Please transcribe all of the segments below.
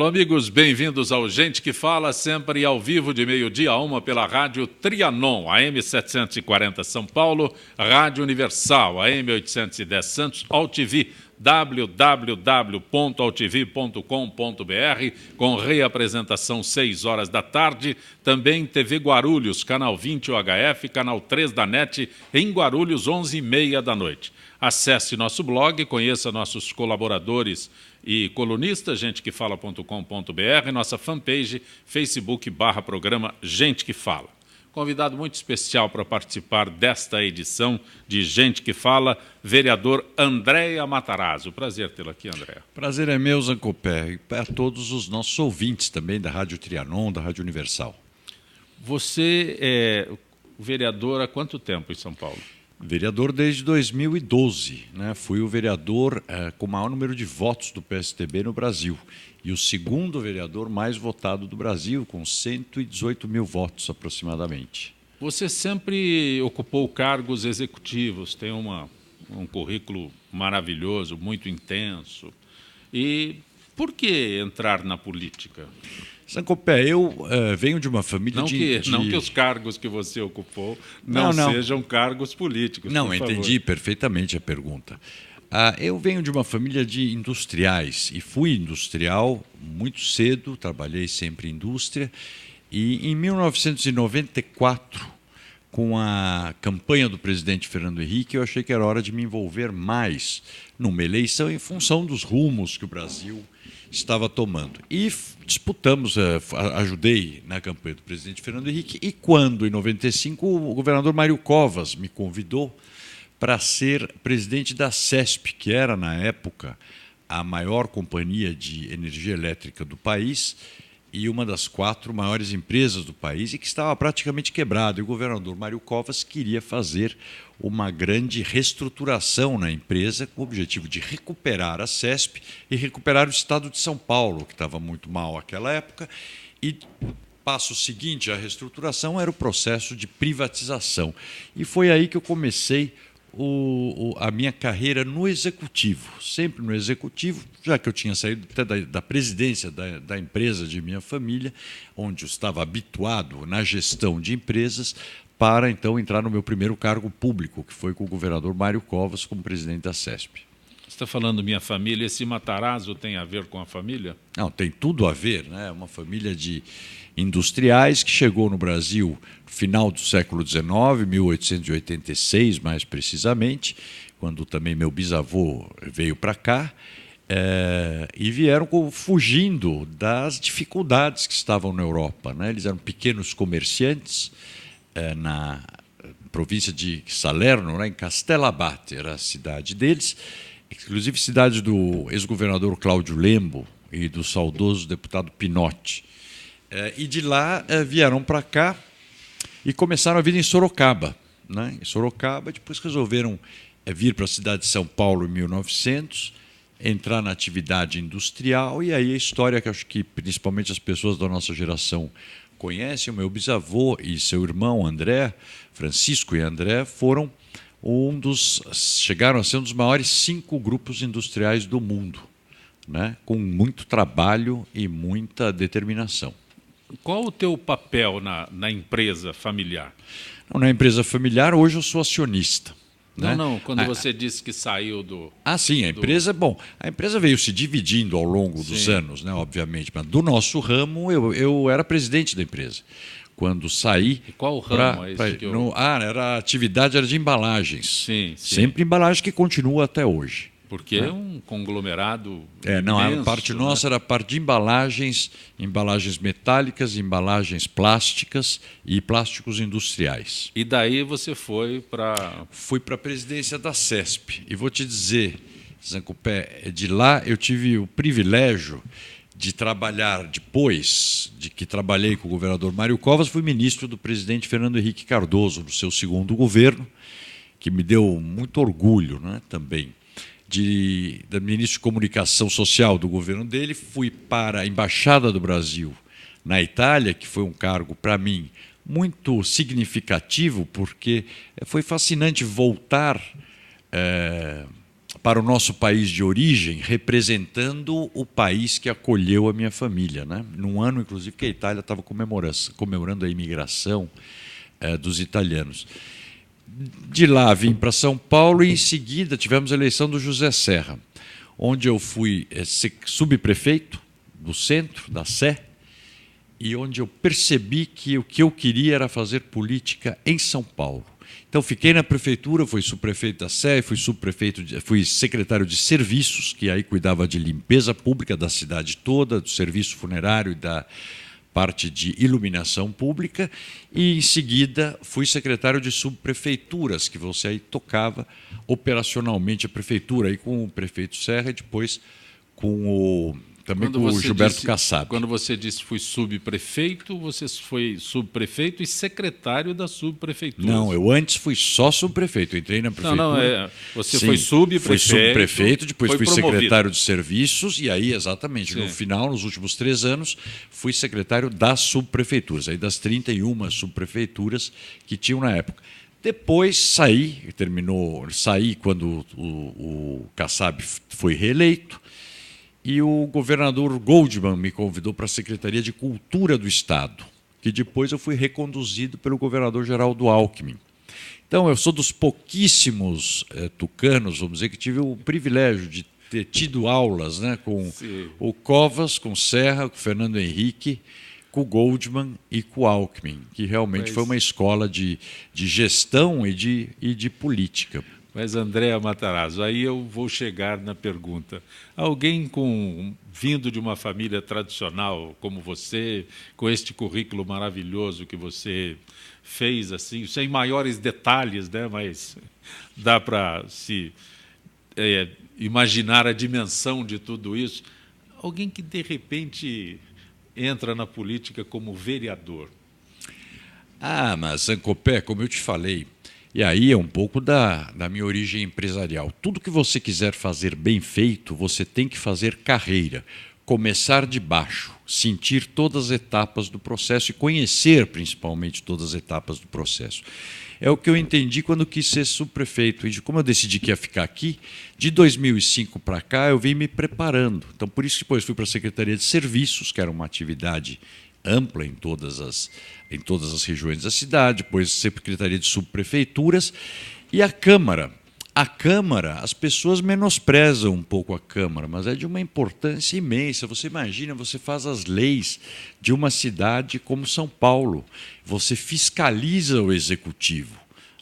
Alô, amigos, bem-vindos ao Gente que Fala, sempre ao vivo de meio-dia a 1 pela Rádio Trianon, AM 740 São Paulo, Rádio Universal, AM 810 Santos, AltV, www.altv.com.br, com reapresentação 6 horas da tarde, também TV Guarulhos, canal 20 UHF, canal 3 da NET, em Guarulhos, 11h30 da noite. Acesse nosso blog, conheça nossos colaboradores e colunistas, gentequefala.com.br, nossa fanpage, Facebook/programa Gente que Fala. Convidado muito especial para participar desta edição de Gente que Fala, vereador Andréa Matarazzo. Prazer tê-lo aqui, Andréa. Prazer é meu, Zancopé, e para todos os nossos ouvintes também da Rádio Trianon, da Rádio Universal. Você é vereador há quanto tempo em São Paulo? Vereador desde 2012, né? Fui o vereador com o maior número de votos do PSDB no Brasil e o segundo vereador mais votado do Brasil, com 118 mil votos aproximadamente. Você sempre ocupou cargos executivos, tem um currículo maravilhoso, muito intenso. E por que entrar na política? Zancopé, eu venho de uma família não que os cargos que você ocupou não sejam cargos políticos. Não, entendi perfeitamente a pergunta. Eu venho de uma família de industriais e fui industrial muito cedo, trabalhei sempre em indústria. E em 1994, com a campanha do presidente Fernando Henrique, eu achei que era hora de me envolver mais numa eleição em função dos rumos que o Brasil estava tomando. E disputamos, ajudei na campanha do presidente Fernando Henrique, e quando, em 95, o governador Mário Covas me convidou para ser presidente da CESP, que era, na época, a maior companhia de energia elétrica do país e uma das 4 maiores empresas do país e que estava praticamente quebrada. E o governador Mário Covas queria fazer uma grande reestruturação na empresa com o objetivo de recuperar a CESP e recuperar o estado de São Paulo, que estava muito mal naquela época. E o passo seguinte à reestruturação era o processo de privatização. E foi aí que eu comecei a minha carreira no executivo, sempre no executivo, já que eu tinha saído até da presidência da empresa de minha família, onde eu estava habituado na gestão de empresas, para então entrar no meu primeiro cargo público, que foi com o governador Mário Covas como presidente da CESP. Você está falando minha família, esse Matarazzo tem a ver com a família? Não, tem tudo a ver, né? Uma família de industriais que chegou no Brasil no final do século XIX, 1886 mais precisamente, quando também meu bisavô veio para cá, e vieram fugindo das dificuldades que estavam na Europa, né? Eles eram pequenos comerciantes na província de Salerno, né? Em Castellabate, era a cidade deles, inclusive cidade do ex-governador Cláudio Lembo e do saudoso deputado Pinotti. E de lá vieram para cá e começaram a vida em Sorocaba, né? Em Sorocaba, depois resolveram vir para a cidade de São Paulo em 1900, entrar na atividade industrial, e aí a história que acho que principalmente as pessoas da nossa geração conhecem, o meu bisavô e seu irmão André, Francisco e André, chegaram a ser um dos maiores 5 grupos industriais do mundo, né? Com muito trabalho e muita determinação. Qual o teu papel na empresa familiar? Na empresa familiar, hoje eu sou acionista. Não, quando você disse que saiu do... Sim, a empresa, a empresa veio se dividindo ao longo dos anos, né, obviamente, mas do nosso ramo eu era presidente da empresa. Quando saí... E qual o ramo? A atividade era de embalagens. Sim. Sempre embalagem, que continua até hoje. Porque é um conglomerado imenso, a parte nossa era a parte de embalagens metálicas, embalagens plásticas e plásticos industriais. E daí você foi para... Fui para a presidência da CESP. E vou te dizer, Zancopé, de lá eu tive o privilégio de trabalhar, depois de que trabalhei com o governador Mário Covas, fui ministro do presidente Fernando Henrique Cardoso, no seu segundo governo, que me deu muito orgulho, né, também. Da ministra de Comunicação Social do governo dele, fui para a Embaixada do Brasil na Itália, que foi um cargo, para mim, muito significativo, porque foi fascinante voltar para o nosso país de origem, representando o país que acolheu a minha família, né? Num ano, inclusive, que a Itália estava comemorando a imigração dos italianos. De lá vim para São Paulo e, em seguida, tivemos a eleição do José Serra, onde eu fui subprefeito do centro, da Sé, e onde eu percebi que o que eu queria era fazer política em São Paulo. Então, fiquei na prefeitura, fui subprefeito da Sé, fui secretário de serviços, que aí cuidava de limpeza pública da cidade toda, do serviço funerário e da parte de iluminação pública, e, em seguida, fui secretário de subprefeituras, que você aí tocava operacionalmente a prefeitura, aí com o prefeito Serra e depois também com o Gilberto Kassab. Quando você disse fui subprefeito, você foi subprefeito e secretário da subprefeitura. Não, eu antes fui só subprefeito. Eu entrei na prefeitura. Você foi subprefeito. Fui subprefeito, depois fui promovido. Secretário de serviços e aí, exatamente, sim, no final, nos últimos 3 anos, fui secretário das subprefeituras, aí das 31 subprefeituras que tinham na época. Depois saí quando o Kassab foi reeleito. E o governador Goldman me convidou para a Secretaria de Cultura do Estado, que depois eu fui reconduzido pelo governador Geraldo Alckmin. Então, eu sou dos pouquíssimos tucanos, vamos dizer, que tive o privilégio de ter tido aulas, né, com sim, o Covas, com o Serra, com o Fernando Henrique, com o Goldman e com o Alckmin, que realmente foi uma escola de gestão e de política. Mas, Andréa Matarazzo, aí eu vou chegar na pergunta. Alguém vindo de uma família tradicional como você, com este currículo maravilhoso que você fez, assim, sem maiores detalhes, né, mas dá para se imaginar a dimensão de tudo isso. Alguém que, de repente, entra na política como vereador. Mas, Zancopé, como eu te falei, e aí é um pouco da minha origem empresarial. Tudo que você quiser fazer bem feito, você tem que fazer carreira. Começar de baixo, sentir todas as etapas do processo e conhecer, principalmente, todas as etapas do processo. É o que eu entendi quando quis ser subprefeito. E como eu decidi que ia ficar aqui, de 2005 para cá, eu vim me preparando. Então, por isso que depois fui para a Secretaria de Serviços, que era uma atividade ampla em todas as regiões da cidade, depois Secretaria de Subprefeituras e a Câmara. A Câmara, as pessoas menosprezam um pouco a Câmara, mas é de uma importância imensa. Você imagina, você faz as leis de uma cidade como São Paulo, você fiscaliza o Executivo,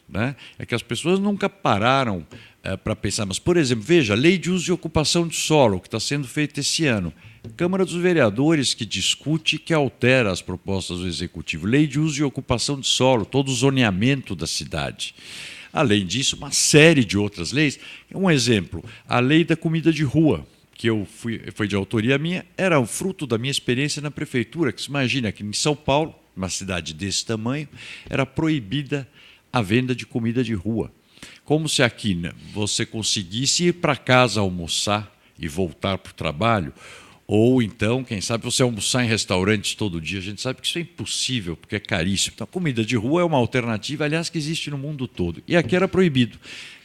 né? É que as pessoas nunca pararam para pensar. Mas, por exemplo, veja, a Lei de Uso e Ocupação de Solo, que está sendo feita esse ano. Câmara dos Vereadores que discute e que altera as propostas do Executivo. Lei de Uso e Ocupação de Solo, todo o zoneamento da cidade. Além disso, uma série de outras leis. Um exemplo, a Lei da Comida de Rua, que foi de autoria minha, era o fruto da minha experiência na prefeitura, que se imagina que em São Paulo, uma cidade desse tamanho, era proibida a venda de comida de rua. Como se aqui, né, você conseguisse ir para casa almoçar e voltar para o trabalho, ou então, quem sabe, você almoçar em restaurantes todo dia. A gente sabe que isso é impossível, porque é caríssimo. Então, a comida de rua é uma alternativa, aliás, que existe no mundo todo. E aqui era proibido.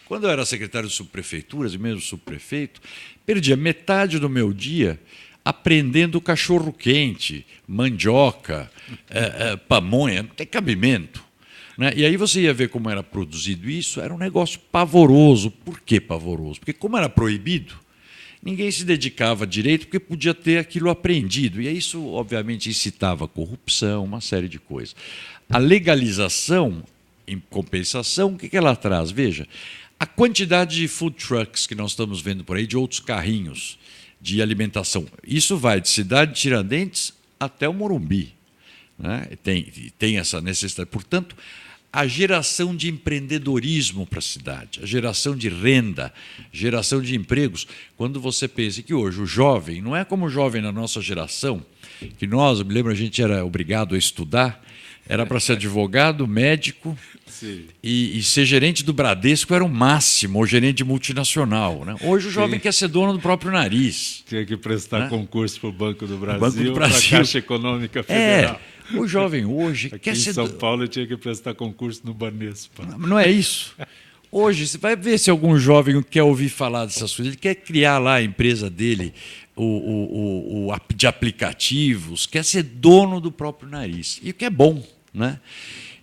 Quando eu era secretário de subprefeituras, e mesmo subprefeito, perdia metade do meu dia aprendendo cachorro-quente, mandioca, pamonha, não tem cabimento. Né? E aí você ia ver como era produzido isso, era um negócio pavoroso. Por que pavoroso? Porque como era proibido, ninguém se dedicava direito porque podia ter aquilo aprendido. E isso, obviamente, incitava a corrupção, uma série de coisas. A legalização, em compensação, o que ela traz? Veja, a quantidade de food trucks que nós estamos vendo por aí, de outros carrinhos de alimentação, isso vai de Cidade de Tiradentes até o Morumbi. Né? Tem essa necessidade. Portanto, a geração de empreendedorismo para a cidade, a geração de renda, geração de empregos. Quando você pensa que hoje o jovem, não é como o jovem na nossa geração, que nós, eu me lembro, a gente era obrigado a estudar, era para ser advogado, médico e ser gerente do Bradesco era o máximo, ou gerente de multinacional. Né? Hoje o jovem quer ser dono do próprio nariz. Tinha que prestar concurso para o Banco do Brasil, para a Caixa Econômica Federal. O jovem hoje quer ser... Em São Paulo eu tinha que prestar concurso no Banespa. Não é isso. Hoje, você vai ver se algum jovem quer ouvir falar dessas coisas. Ele quer criar lá a empresa dele de aplicativos, quer ser dono do próprio nariz. E o que é bom, né?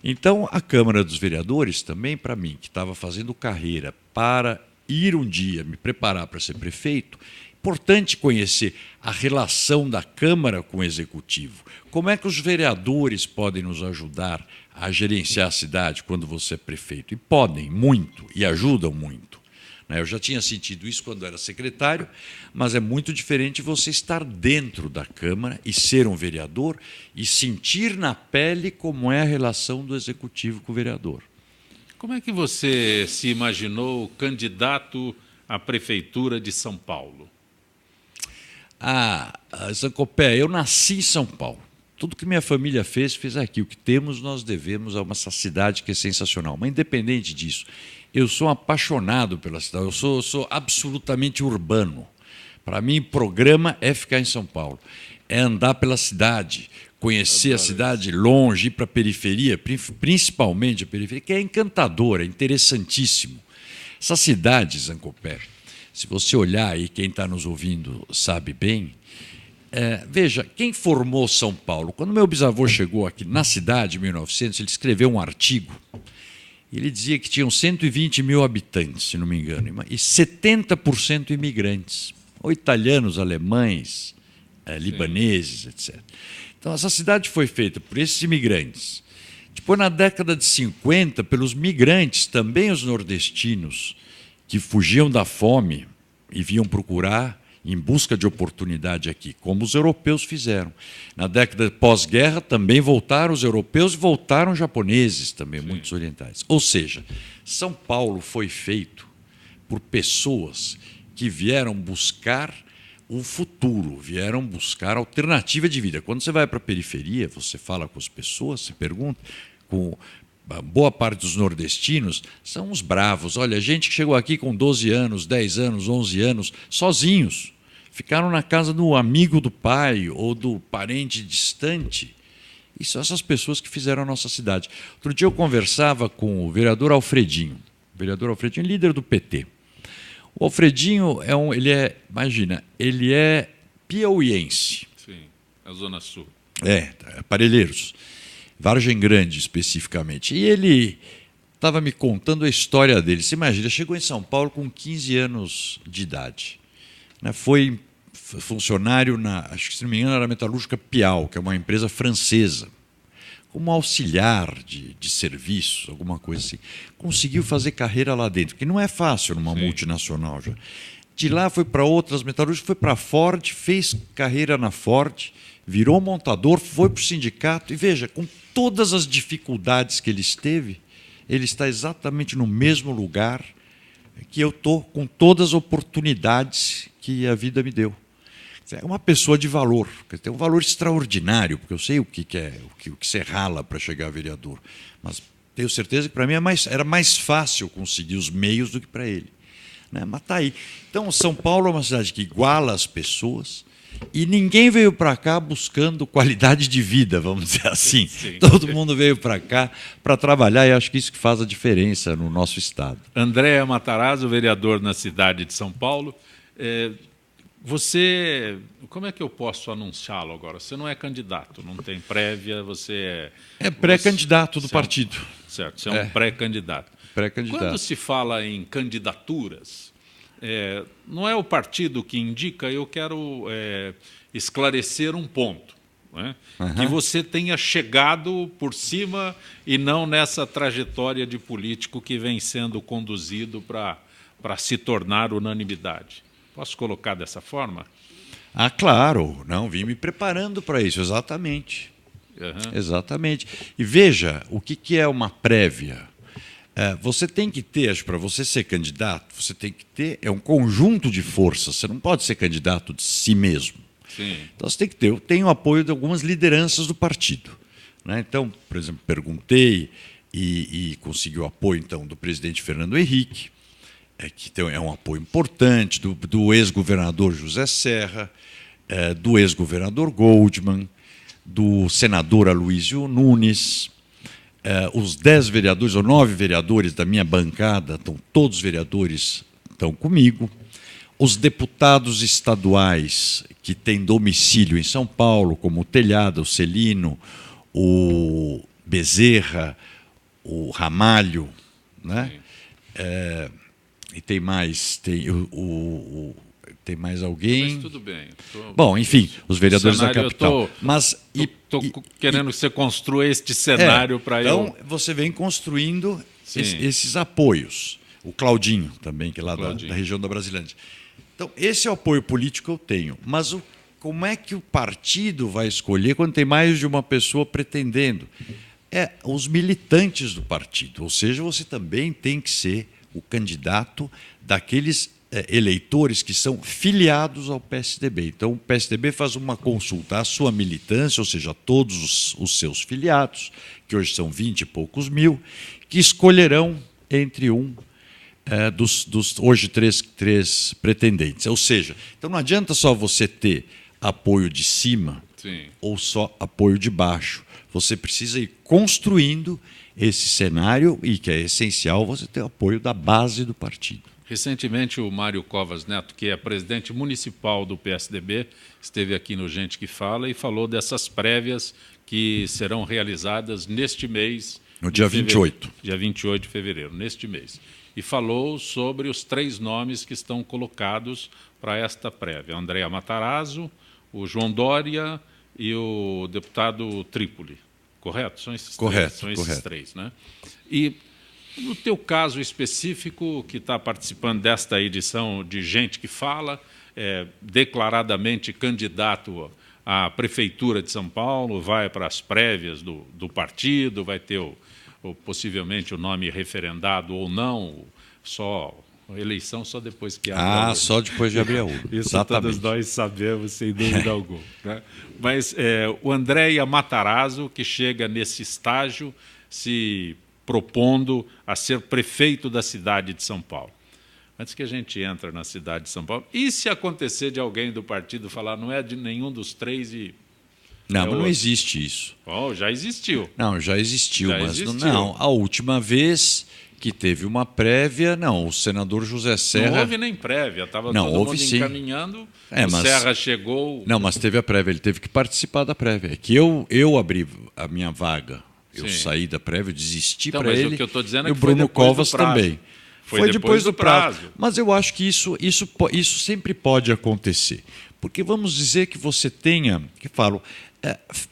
Então, a Câmara dos Vereadores também, para mim, que estava fazendo carreira para ir um dia me preparar para ser prefeito, importante conhecer a relação da Câmara com o Executivo. Como é que os vereadores podem nos ajudar a gerenciar a cidade quando você é prefeito? E podem muito, e ajudam muito. Eu já tinha sentido isso quando era secretário, mas é muito diferente você estar dentro da Câmara e ser um vereador e sentir na pele como é a relação do Executivo com o vereador. Como é que você se imaginou candidato à Prefeitura de São Paulo? Zancopé, eu nasci em São Paulo. Tudo que minha família fez aqui. O que temos, nós devemos a essa cidade que é sensacional. Mas, independente disso, eu sou apaixonado pela cidade. Eu sou absolutamente urbano. Para mim, programa é ficar em São Paulo. É andar pela cidade, conhecer a cidade longe, ir para a periferia, principalmente a periferia, que é encantadora, é interessantíssimo. Essa cidade, Zancopé, se você olhar aí, quem está nos ouvindo sabe bem, veja, quem formou São Paulo? Quando meu bisavô chegou aqui na cidade, em 1900, ele escreveu um artigo. Ele dizia que tinham 120 mil habitantes, se não me engano, e 70% imigrantes, ou italianos, alemães, libaneses, etc. Então, essa cidade foi feita por esses imigrantes. Depois, na década de 50, pelos migrantes, também os nordestinos, que fugiam da fome e vinham procurar em busca de oportunidade aqui, como os europeus fizeram. Na década pós-guerra também voltaram os europeus e voltaram os japoneses também, sim, muitos orientais. Ou seja, São Paulo foi feito por pessoas que vieram buscar o futuro, vieram buscar alternativa de vida. Quando você vai para a periferia, você fala com as pessoas, você pergunta, com boa parte dos nordestinos são os bravos. Olha, gente que chegou aqui com 12 anos, 10 anos, 11 anos, sozinhos. Ficaram na casa do amigo do pai ou do parente distante. E são essas pessoas que fizeram a nossa cidade. Outro dia eu conversava com o vereador Alfredinho. O vereador Alfredinho é líder do PT. O Alfredinho ele é piauiense. Sim, a Zona Sul. Parelheiros. Vargem Grande, especificamente. E ele estava me contando a história dele. Você imagina, chegou em São Paulo com 15 anos de idade. Foi funcionário acho que, se não me engano, era a Metalúrgica Piau, que é uma empresa francesa, como auxiliar de serviço, alguma coisa assim. Conseguiu fazer carreira lá dentro, que não é fácil numa sim, multinacional já. De lá foi para outras metalúrgicas, foi para a Ford, fez carreira na Ford, virou montador, foi para o sindicato. E veja, com todas as dificuldades que ele esteve, ele está exatamente no mesmo lugar que eu estou, com todas as oportunidades que a vida me deu. É uma pessoa de valor, tem um valor extraordinário, porque eu sei o que você rala para chegar a vereador. Mas tenho certeza que para mim era mais fácil conseguir os meios do que para ele. Mas está aí. Então, São Paulo é uma cidade que iguala as pessoas e ninguém veio para cá buscando qualidade de vida, vamos dizer assim. Sim. Todo mundo veio para cá para trabalhar e acho que isso que faz a diferença no nosso estado. André Matarazzo, vereador na cidade de São Paulo. Você, como é que eu posso anunciá-lo agora? Você não é candidato, não tem prévia, você é pré-candidato do partido. Certo, você é um pré-candidato. Pré-candidato. Quando se fala em candidaturas, não é o partido que indica, eu quero esclarecer um ponto. Né? Uhum. Que você tenha chegado por cima e não nessa trajetória de político que vem sendo conduzido para se tornar unanimidade. Posso colocar dessa forma? Claro. Não, vim me preparando para isso, exatamente. Uhum. Exatamente. E veja, o que é uma prévia? Você tem que ter, acho, para você ser candidato, você tem que ter um conjunto de forças. Você não pode ser candidato de si mesmo. Sim. Então você tem que ter. Eu tenho o apoio de algumas lideranças do partido. Né? Então, por exemplo, perguntei e consegui o apoio então, do presidente Fernando Henrique, que é um apoio importante, do ex-governador José Serra, do ex-governador Goldman, do senador Aloysio Nunes, os 10 vereadores ou 9 vereadores da minha bancada, todos os vereadores estão comigo. Os deputados estaduais que têm domicílio em São Paulo, como o Telhado, o Celino, o Bezerra, o Ramalho, né? E tem mais, tem mais alguém. Mas tudo bem. Bom, enfim, os vereadores da capital. Estou querendo que você construa este cenário para Então, você vem construindo esses apoios. O Claudinho também, que é lá da região da Brasilândia. Então, esse é o apoio político que eu tenho. Mas como é que o partido vai escolher quando tem mais de uma pessoa pretendendo? Os militantes do partido. Ou seja, você também tem que ser o candidato daqueles eleitores que são filiados ao PSDB. Então, o PSDB faz uma consulta à sua militância, ou seja, a todos os seus filiados, que hoje são 20 e poucos mil, que escolherão entre dos hoje três pretendentes. Ou seja, então não adianta só você ter apoio de cima ou só apoio de baixo. Você precisa ir construindo esse cenário e que é essencial você ter o apoio da base do partido. Recentemente, o Mário Covas Neto, que é presidente municipal do PSDB, esteve aqui no Gente que Fala e falou dessas prévias que serão realizadas neste mês. No dia 28. Dia 28 de fevereiro, neste mês. E falou sobre os 3 nomes que estão colocados para esta prévia. A Andréa Matarazzo, o João Dória e o deputado Trípoli. Correto? São esses três, né? E no teu caso específico, que está participando desta edição de Gente que Fala, declaradamente candidato à Prefeitura de São Paulo, vai para as prévias do partido, vai ter possivelmente o nome referendado ou não, a eleição só depois que abre. Só depois de abrir a urna. Isso todos nós sabemos, sem dúvida alguma. Né? Mas o Andréa Matarazzo, que chega nesse estágio, se propondo a ser prefeito da cidade de São Paulo. Antes que a gente entre na cidade de São Paulo, e se acontecer de alguém do partido falar não é de nenhum dos 3 e... Não, mas não existe isso. Já existiu. Não, já existiu, não. A última vez que teve uma prévia, o senador José Serra... Não houve nem prévia, estava todo mundo encaminhando, Serra chegou... Não, mas teve a prévia, ele teve que participar da prévia. É que eu abri a minha vaga, eu saí da prévia, eu desisti para ele, o que eu estou dizendo e o Bruno Covas também. Foi depois do prazo. Mas eu acho que isso sempre pode acontecer. Porque vamos dizer que você tenha,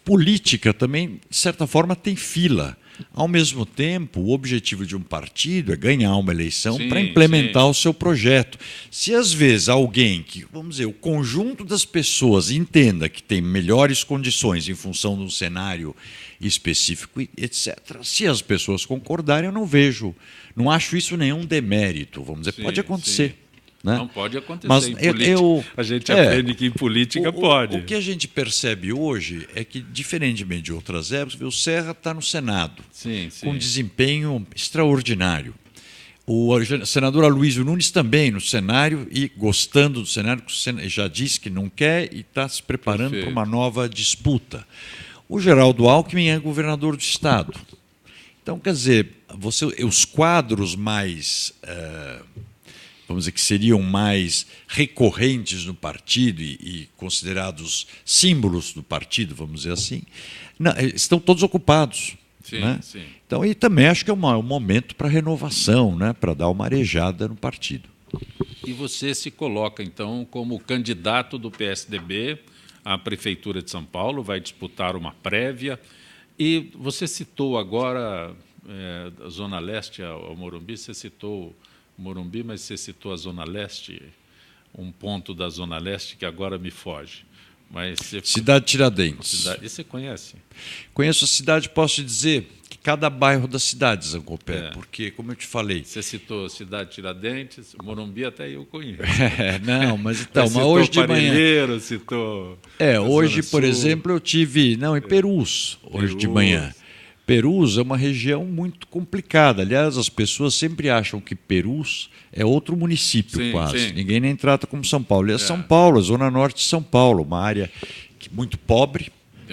política também, de certa forma, tem fila. Ao mesmo tempo, o objetivo de um partido é ganhar uma eleição para implementar o seu projeto. Se às vezes alguém vamos dizer, o conjunto das pessoas entenda que tem melhores condições em função de um cenário específico, etc. Se as pessoas concordarem, eu não acho isso nenhum demérito, vamos dizer, pode acontecer. Né? Não pode acontecer. Mas em política, a gente aprende que em política pode. O que a gente percebe hoje é que, diferentemente de outras épocas, o Serra está no Senado, com um desempenho extraordinário. O senador Aloysio Nunes também no cenário e gostando do cenário, já disse que não quer e está se preparando para uma nova disputa. O Geraldo Alckmin é governador do Estado. Então, quer dizer, os quadros mais... vamos dizer que seriam mais recorrentes no partido e considerados símbolos do partido, vamos dizer assim, estão todos ocupados. Né? Então, e também acho que é um momento para renovação, né? Para dar uma arejada no partido. E você se coloca, então, como candidato do PSDB à Prefeitura de São Paulo, vai disputar uma prévia. E você citou agora a Zona Leste, ao Morumbi, você citou Morumbi, mas você citou a Zona Leste, um ponto da Zona Leste que agora me foge. Mas Cidade Tiradentes. E você conhece? Conheço a cidade, posso te dizer que cada bairro da cidade, Zancopé, porque, como eu te falei... Você citou Cidade Tiradentes, Morumbi até eu conheço. Não, mas então, mas hoje de manhã... Citou... hoje, por exemplo, eu tive... em Perus, hoje de manhã. Perus é uma região muito complicada. Aliás, as pessoas sempre acham que Perus é outro município, quase. Ninguém nem trata como São Paulo. É São Paulo, a Zona Norte de São Paulo, uma área muito pobre,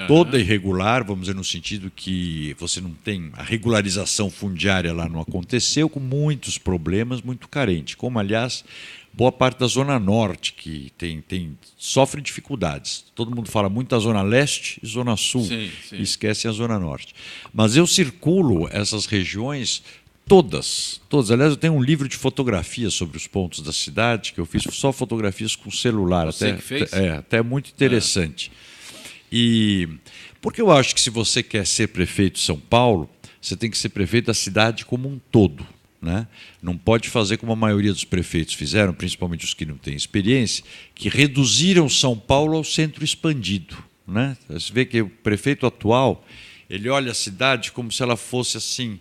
Toda irregular, vamos dizer, no sentido que você não tem a regularização fundiária lá, não aconteceu, com muitos problemas, muito carente. Como, aliás, boa parte da Zona Norte, que sofre dificuldades. Todo mundo fala muito da Zona Leste e Zona Sul, e esquecem a Zona Norte. Mas eu circulo essas regiões todas. Aliás, eu tenho um livro de fotografias sobre os pontos da cidade, que eu fiz só fotografias com celular. Você que fez? Até muito interessante. E porque eu acho que se você quer ser prefeito de São Paulo, você tem que ser prefeito da cidade como um todo, né? Não pode fazer como a maioria dos prefeitos fizeram, principalmente os que não têm experiência, que reduziram São Paulo ao centro expandido, né? Você vê que o prefeito atual, ele olha a cidade como se ela fosse assim,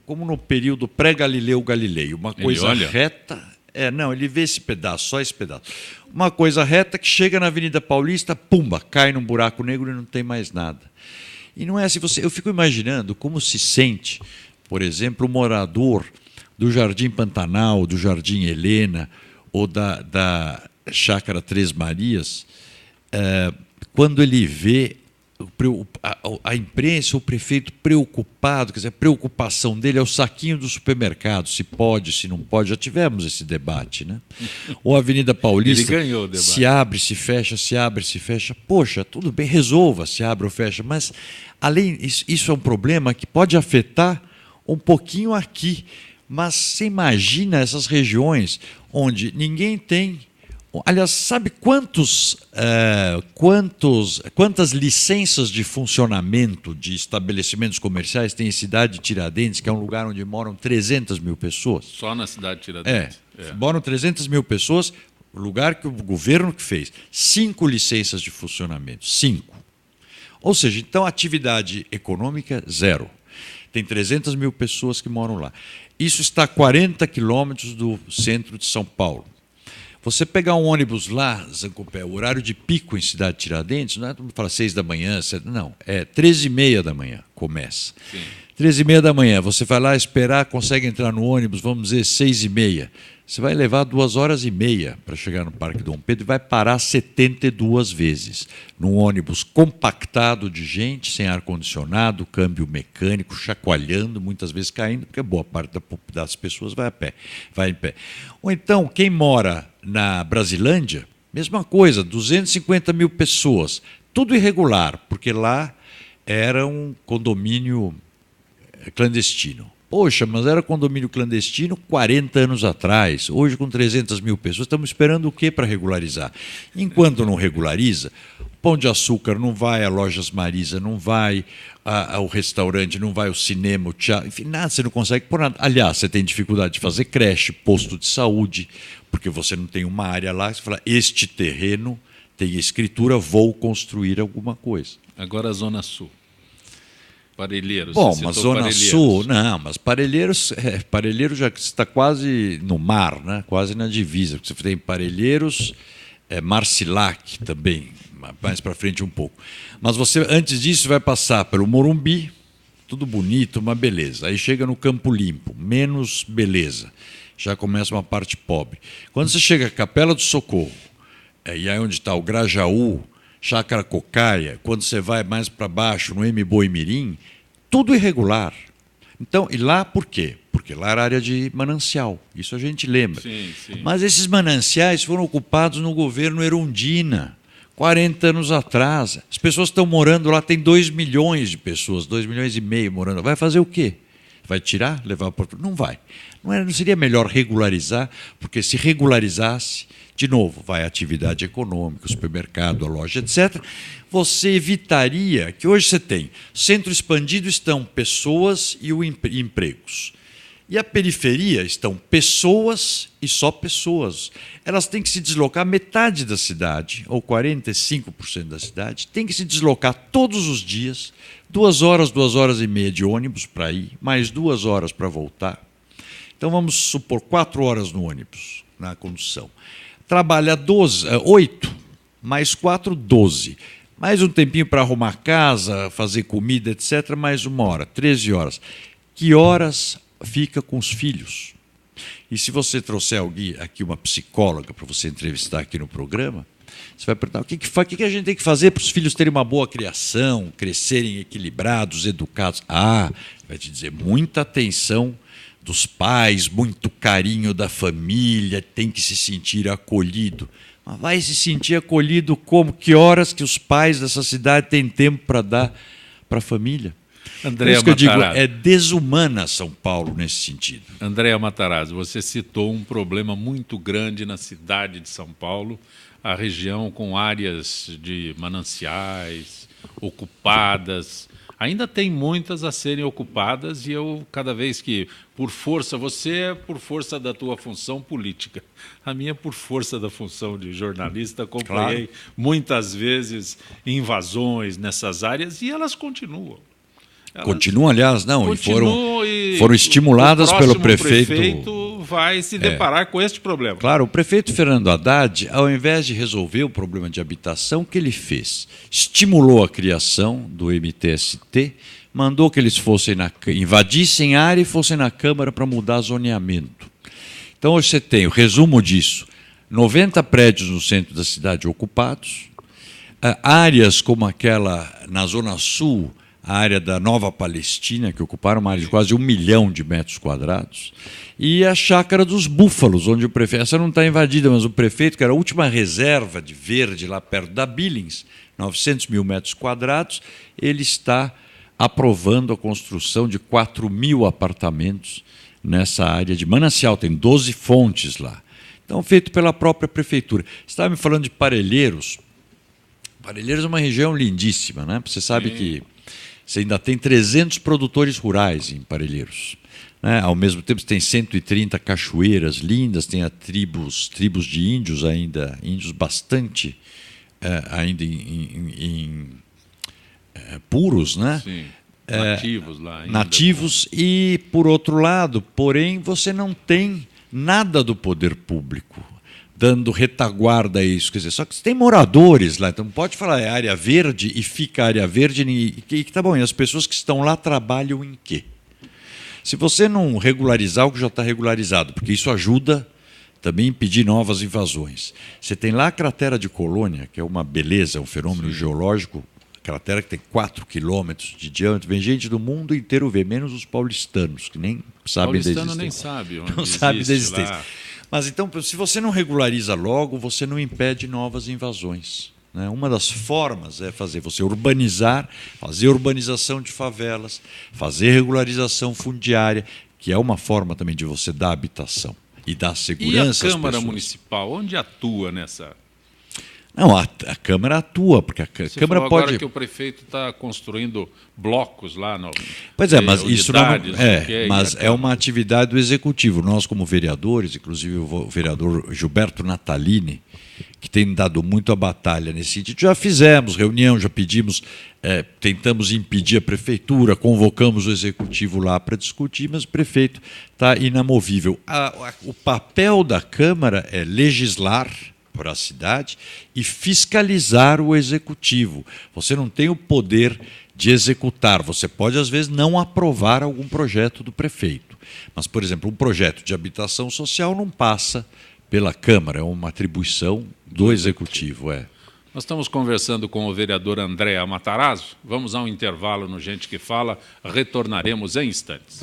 como no período pré-Galileu Galilei, uma coisa reta. Não, ele vê esse pedaço, só esse pedaço. Uma coisa reta que chega na Avenida Paulista, pumba, cai num buraco negro e não tem mais nada. E não é assim, eu fico imaginando como se sente, por exemplo, o morador do Jardim Pantanal, do Jardim Helena, ou da Chácara Três Marias, quando ele vê a imprensa, o prefeito preocupado, quer dizer, a preocupação dele é o saquinho do supermercado, se pode, se não pode, já tivemos esse debate, né? Ou a Avenida Paulista, ele ganhou o debate. Se abre, se fecha, se abre, se fecha, poxa, tudo bem, resolva, se abre ou fecha, mas além isso é um problema que pode afetar um pouquinho aqui, mas você imagina essas regiões onde ninguém tem. Aliás, sabe quantas licenças de funcionamento de estabelecimentos comerciais tem em cidade de Tiradentes, que é um lugar onde moram 300 mil pessoas? Só na cidade de Tiradentes? Moram 300 mil pessoas, lugar que o governo que fez. 5 licenças de funcionamento, 5. Ou seja, então, atividade econômica, 0. Tem 300 mil pessoas que moram lá. Isso está a 40 quilômetros do centro de São Paulo. Você pegar um ônibus lá, Zancopé, o horário de pico em cidade de Tiradentes, não é fala 6 da manhã, 7, não, é 13h30 da manhã, começa. 13h30 da manhã, você vai lá esperar, consegue entrar no ônibus, vamos dizer 6h30. Você vai levar 2h30 para chegar no Parque Dom Pedro e vai parar 72 vezes. Num ônibus compactado de gente, sem ar-condicionado, câmbio mecânico, chacoalhando, muitas vezes caindo, porque boa parte das pessoas vai a pé, vai em pé. Ou então, quem mora na Brasilândia, mesma coisa, 250 mil pessoas, tudo irregular, porque lá era um condomínio clandestino. Poxa, mas era condomínio clandestino 40 anos atrás. Hoje, com 300 mil pessoas, estamos esperando o quê para regularizar? Enquanto não regulariza, Pão de Açúcar não vai, a Lojas Marisa não vai, ao restaurante não vai, o cinema, o teatro, enfim, nada, você não consegue pôr nada. Aliás, você tem dificuldade de fazer creche, posto de saúde, porque você não tem uma área lá, você fala, este terreno tem escritura, vou construir alguma coisa. Agora a Zona Sul. Parelheiros. Bom, mas Zona Sul, não, mas Parelheiros já está quase no mar, né? Quase na divisa. Você tem Parelheiros, Marcilac também, mais para frente um pouco. Mas você, antes disso, vai passar pelo Morumbi, tudo bonito, uma beleza. Aí chega no Campo Limpo, menos beleza. Já começa uma parte pobre. Quando você chega à Capela do Socorro, e aí onde está o Grajaú, Chácara Cocaia, quando você vai mais para baixo, no Mboi Mirim, tudo irregular. Então, e lá por quê? Porque lá era área de manancial, isso a gente lembra. Sim. Mas esses mananciais foram ocupados no governo Erundina, 40 anos atrás. As pessoas estão morando lá, tem 2 milhões de pessoas, 2,5 milhões morando. Vai fazer o quê? Vai tirar? Levar para... Não vai. Não seria melhor regularizar? Porque se regularizasse, de novo, vai a atividade econômica, o supermercado, a loja, etc. Você evitaria que hoje você tem centro expandido estão pessoas e empregos. E a periferia estão pessoas e só pessoas. Elas têm que se deslocar metade da cidade, ou 45% da cidade, tem que se deslocar todos os dias, 2 horas, 2h30 de ônibus para ir, mais 2 horas para voltar. Então vamos supor 4 horas no ônibus, na condução. Trabalha 8, mais 4, 12. Mais um tempinho para arrumar casa, fazer comida, etc., mais 1 hora, 13 horas. Que horas fica com os filhos? E se você trouxer aqui uma psicóloga para você entrevistar aqui no programa, Você vai perguntar o que a gente tem que fazer para os filhos terem uma boa criação, crescerem equilibrados, educados. Vai te dizer, muita atenção dos pais, muito carinho da família, tem que se sentir acolhido. Mas vai se sentir acolhido como? Que horas que os pais dessa cidade têm tempo para dar para a família? Andréa Por isso que eu digo, Matarazzo. é desumana São Paulo nesse sentido. Andréa Matarazzo, você citou um problema muito grande na cidade de São Paulo, a região com áreas de mananciais ocupadas. Ainda tem muitas a serem ocupadas e eu, cada vez que, por força, você é por força da tua função política, a minha é por força da função de jornalista, acompanhei muitas vezes invasões nessas áreas e elas continuam. Continuam, aliás, não, Continuam e foram estimuladas o pelo próximo prefeito. Vai se deparar com este problema. Claro, o prefeito Fernando Haddad, ao invés de resolver o problema de habitação, o que ele fez? Estimulou a criação do MTST, mandou que eles invadissem a área e fossem na Câmara para mudar zoneamento. Então, hoje você tem o resumo disso: 90 prédios no centro da cidade ocupados, áreas como aquela na Zona Sul, a área da Nova Palestina, que ocuparam uma área de quase 1 milhão de metros quadrados, e a Chácara dos Búfalos, onde o prefeito, essa não está invadida, mas o prefeito, que era a última reserva de verde lá perto da Billings, 900 mil metros quadrados, ele está aprovando a construção de 4.000 apartamentos nessa área de Manancial, tem 12 fontes lá. Então, feito pela própria prefeitura. Você estava me falando de Parelheiros. Parelheiros é uma região lindíssima, né? Você sabe que você ainda tem 300 produtores rurais em Parelheiros. Né? Ao mesmo tempo, você tem 130 cachoeiras lindas, tem tribos de índios ainda, índios bastante ainda puros, né? Sim. Nativos lá. Ainda. Nativos e, por outro lado, porém, você não tem nada do poder público dando retaguarda a isso. Quer dizer, só que você tem moradores lá, então pode falar é área verde e fica área verde e tá bom, e as pessoas que estão lá trabalham em quê? Se você não regularizar o que já está regularizado, porque isso ajuda também a impedir novas invasões. Você tem lá a cratera de Colônia, que é uma beleza, um fenômeno geológico, cratera que tem 4 quilômetros de diâmetro, vem gente do mundo inteiro ver, menos os paulistanos, que nem sabem da existência. Paulistano nem sabe onde não sabe da existência. Lá. Mas então, se você não regulariza logo, você não impede novas invasões. Né? Uma das formas é você urbanizar, fazer urbanização de favelas, fazer regularização fundiária, que é uma forma também de você dar habitação e dar segurança às pessoas. E a Câmara Municipal, onde atua nessa? Não, a Câmara atua, porque a Você Câmara falou pode... agora que o prefeito está construindo blocos lá. Pois é, mas isso não mas é uma atividade do Executivo. Nós, como vereadores, inclusive o vereador Gilberto Natalini, que tem dado muito a batalha nesse sentido, já fizemos reunião, já pedimos, tentamos impedir a Prefeitura, convocamos o Executivo lá para discutir, mas o prefeito está inamovível. O papel da Câmara é legislar para a cidade e fiscalizar o Executivo. Você não tem o poder de executar. Você pode, às vezes, não aprovar algum projeto do prefeito. Mas, por exemplo, um projeto de habitação social não passa pela Câmara, é uma atribuição do Executivo. Nós estamos conversando com o vereador Andréa Matarazzo. Vamos a um intervalo no Gente que Fala. Retornaremos em instantes.